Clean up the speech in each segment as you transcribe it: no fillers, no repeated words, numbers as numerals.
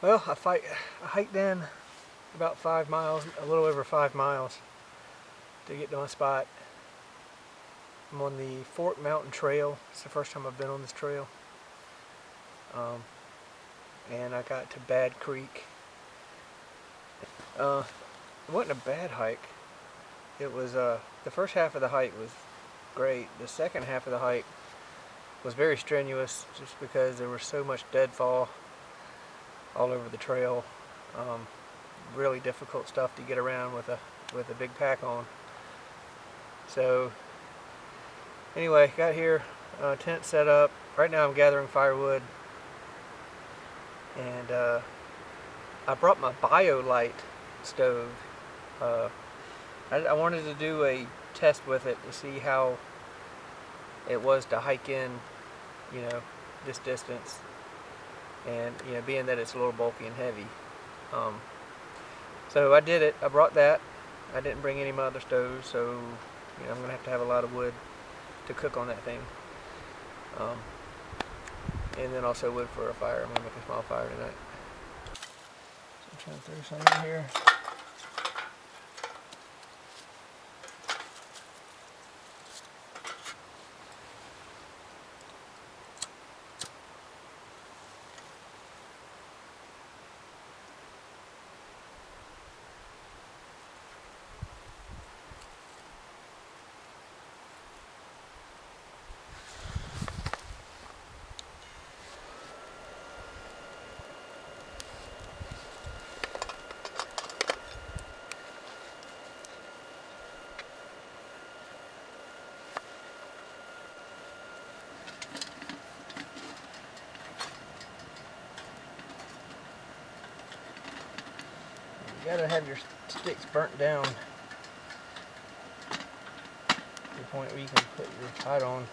Well, I hiked in about 5 miles, a little over 5 miles to get to my spot. I'm on the Fort Mountain Trail. It's the first time I've been on this trail. And I got to Bad Creek. It wasn't a bad hike. It was, the first half of the hike was great. The second half of the hike was very strenuous just because there was so much deadfall all over the trail. Really difficult stuff to get around with a big pack on. So anyway, got here, tent set up. Right now I'm gathering firewood, and I brought my BioLite stove. I wanted to do a test with it to see how it was to hike in, this distance, and being that it's a little bulky and heavy. So I did it. I brought that. I didn't bring any of my other stoves, so I'm gonna have to have a lot of wood to cook on that thing, and then also wood for a fire. I'm gonna make a small fire tonight. So I'm trying to throw some in here. You gotta have your sticks burnt down to the point where you can put your hide on.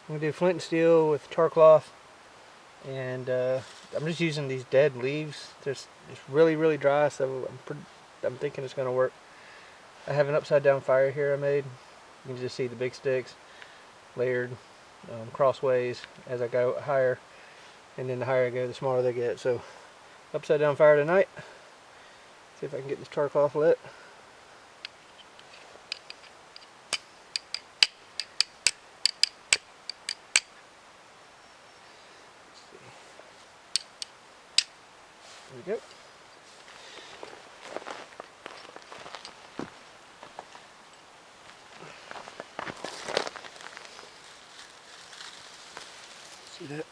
I'm going to do flint and steel with char cloth, and I'm just using these dead leaves. It's really, really dry, so I'm thinking it's going to work. I have an upside down fire here I made. You can just see the big sticks layered crossways as I go higher, and then the higher I go, the smaller they get. So upside down fire tonight. See if I can get this char cloth lit. There we go. See that?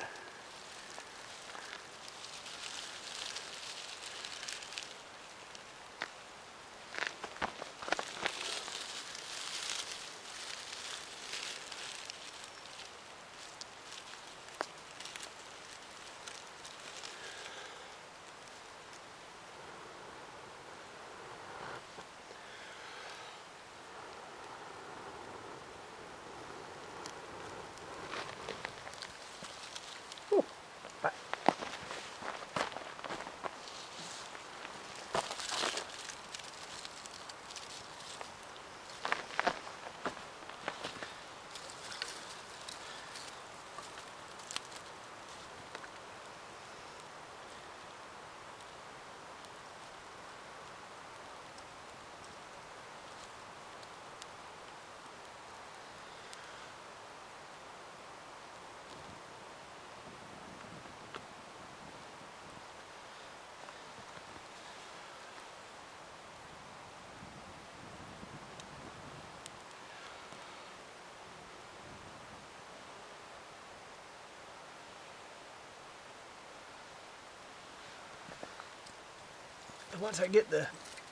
Once I get the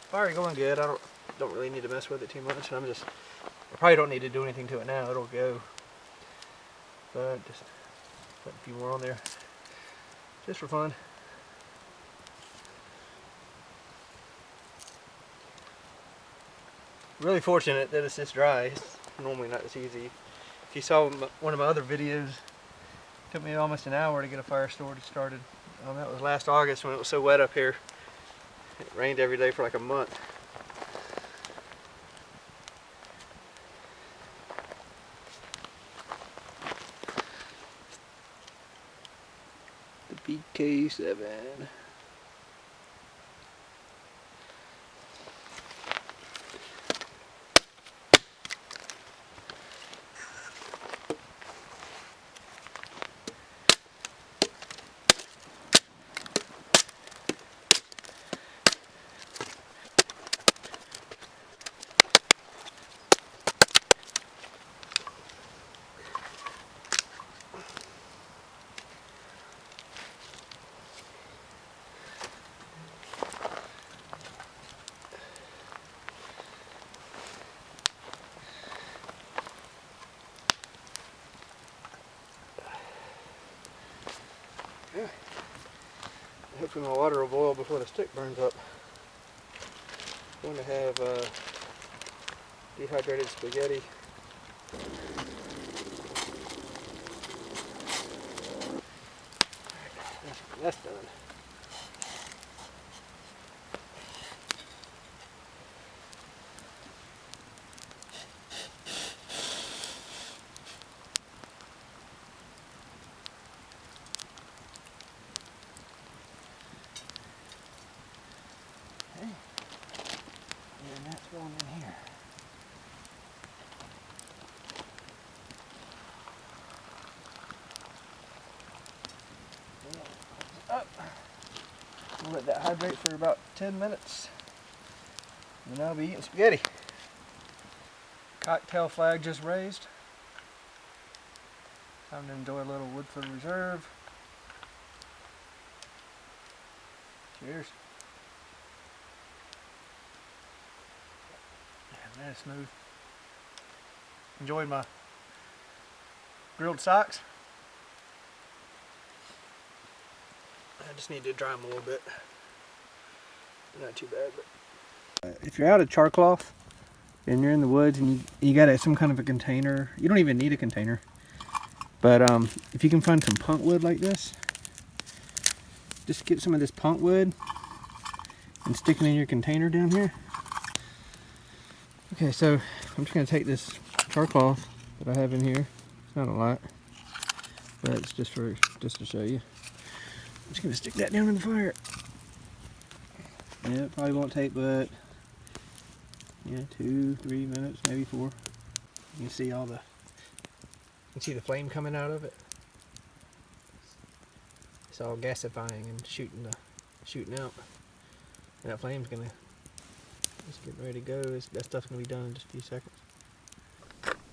fire going good, I don't really need to mess with it too much. I probably don't need to do anything to it now. It'll go, but just put a few more on there, just for fun. Really fortunate that it's this dry. It's normally not this easy. If you saw one of my other videos, it took me almost an hour to get a fire started. That was last August when it was so wet up here. It rained every day for like a month. The BK7. Yeah. Hopefully my water will boil before the stick burns up. I'm going to have dehydrated spaghetti. That's done. And that's going in here. Up. We'll let that hydrate for about 10 minutes. And then I'll be eating spaghetti. Cocktail flag just raised. Time to enjoy a little Woodford Reserve. Cheers. Yeah, that's smooth. Enjoyed my grilled socks. I just need to dry them a little bit. Not too bad, but if you're out of char cloth and you're in the woods and you got some kind of a container, you don't even need a container. But if you can find some punkwood like this, just get some of this punkwood and stick it in your container down here. Okay, so I'm just going to take this char cloth that I have in here. It's not a lot, but it's just to show you. I'm just going to stick that down in the fire. Yeah, it probably won't take but 2-3 minutes, maybe 4. You can see you can see the flame coming out of it. It's all gasifying and shooting out. And that flame's gonna just get ready to go. That stuff's gonna be done in just a few seconds.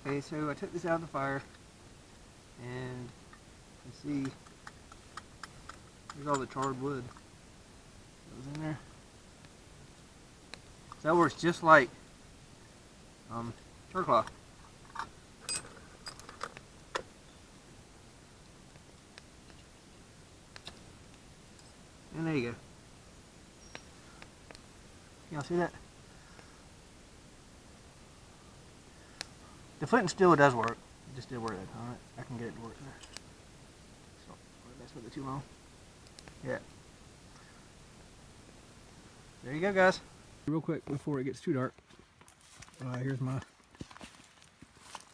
Okay, so I took this out of the fire, and You see, there's all the charred wood that was in there. So that works just like char cloth. And there you go. Y'all see that? The flint and steel does work. It just didn't work that time. I can get it to work there. So that's with it too long. Yeah. There you go, guys. Real quick before it gets too dark. Here's my,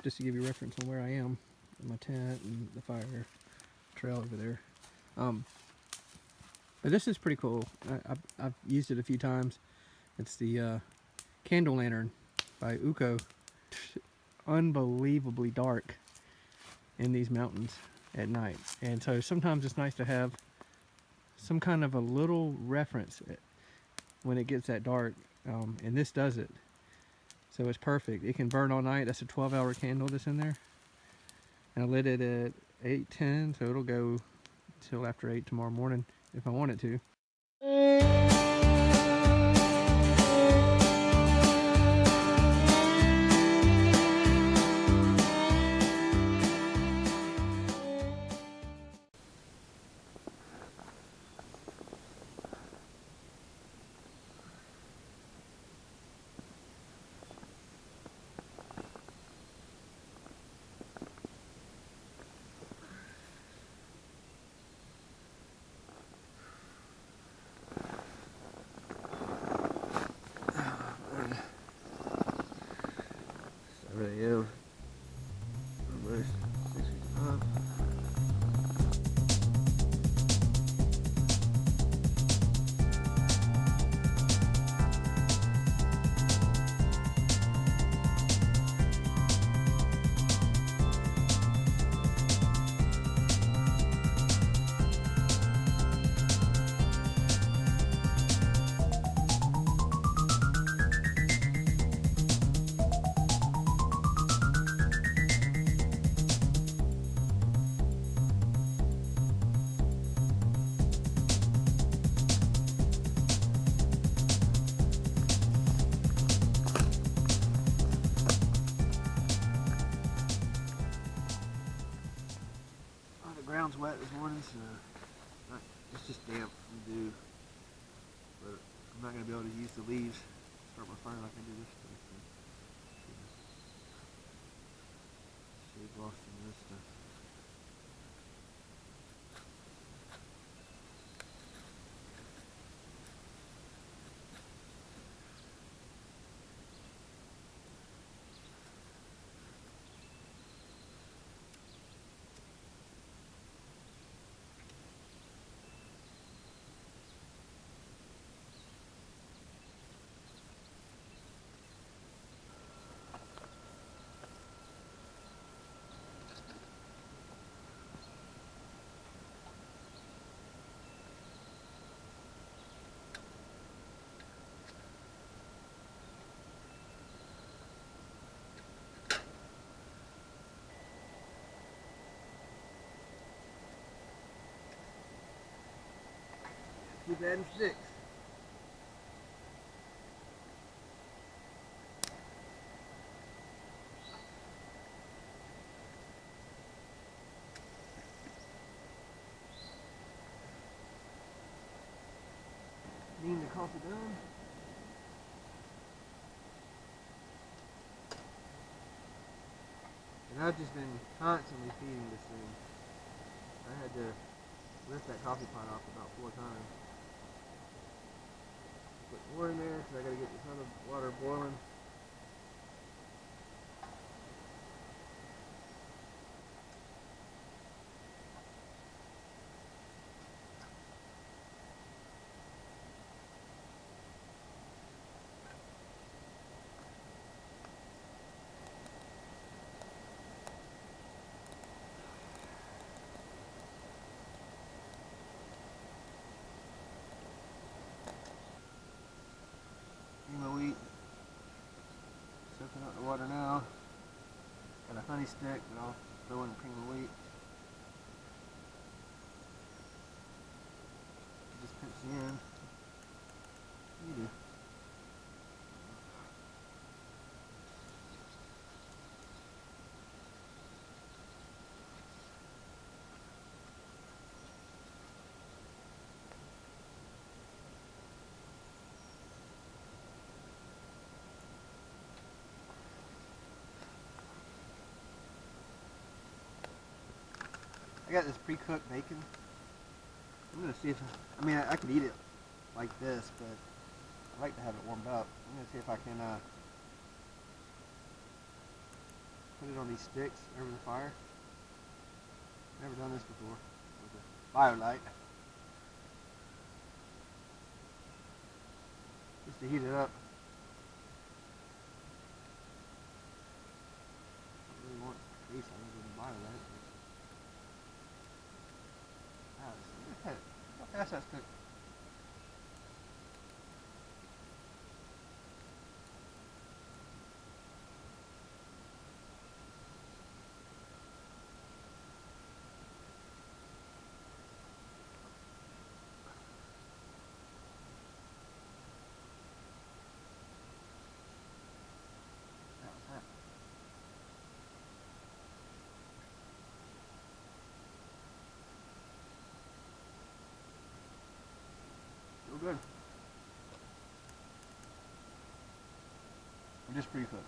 just to give you reference on where I am, my tent and the fire trail over there. But this is pretty cool. I've used it a few times. It's the candle lantern by Uko. Unbelievably dark in these mountains at night, and so sometimes it's nice to have some kind of a little reference when it gets that dark, and this does it. So it's perfect. It can burn all night. That's a 12-hour candle that's in there, and I lit it at 8:10, so it'll go till after 8 tomorrow morning if I want it to. I really am. Almost 6 feet up. The ground's wet this morning, so it's just damp from dew. But I'm not going to be able to use the leaves to start my fire like I did yesterday. So shade lost some of this stuff. Keep adding sticks. Lean the coffee down. And I've just been constantly feeding this thing. I had to lift that coffee pot off about 4 times. Put more in there because I got to get this other water boiling. Wheat, soaking up the water now. Got a honey stick that I'll throw in the cream of wheat. Pinch the end. You do. I got this pre-cooked bacon. I'm gonna see if I mean I could eat it like this, but I like to have it warmed up. I'm gonna see if I can put it on these sticks over the fire. Never done this before with a BioLite. Just to heat it up. I don't really want grease on it with a BioLite. Look how fast that's cooked. That was that. Still good. We're just pre-cooked.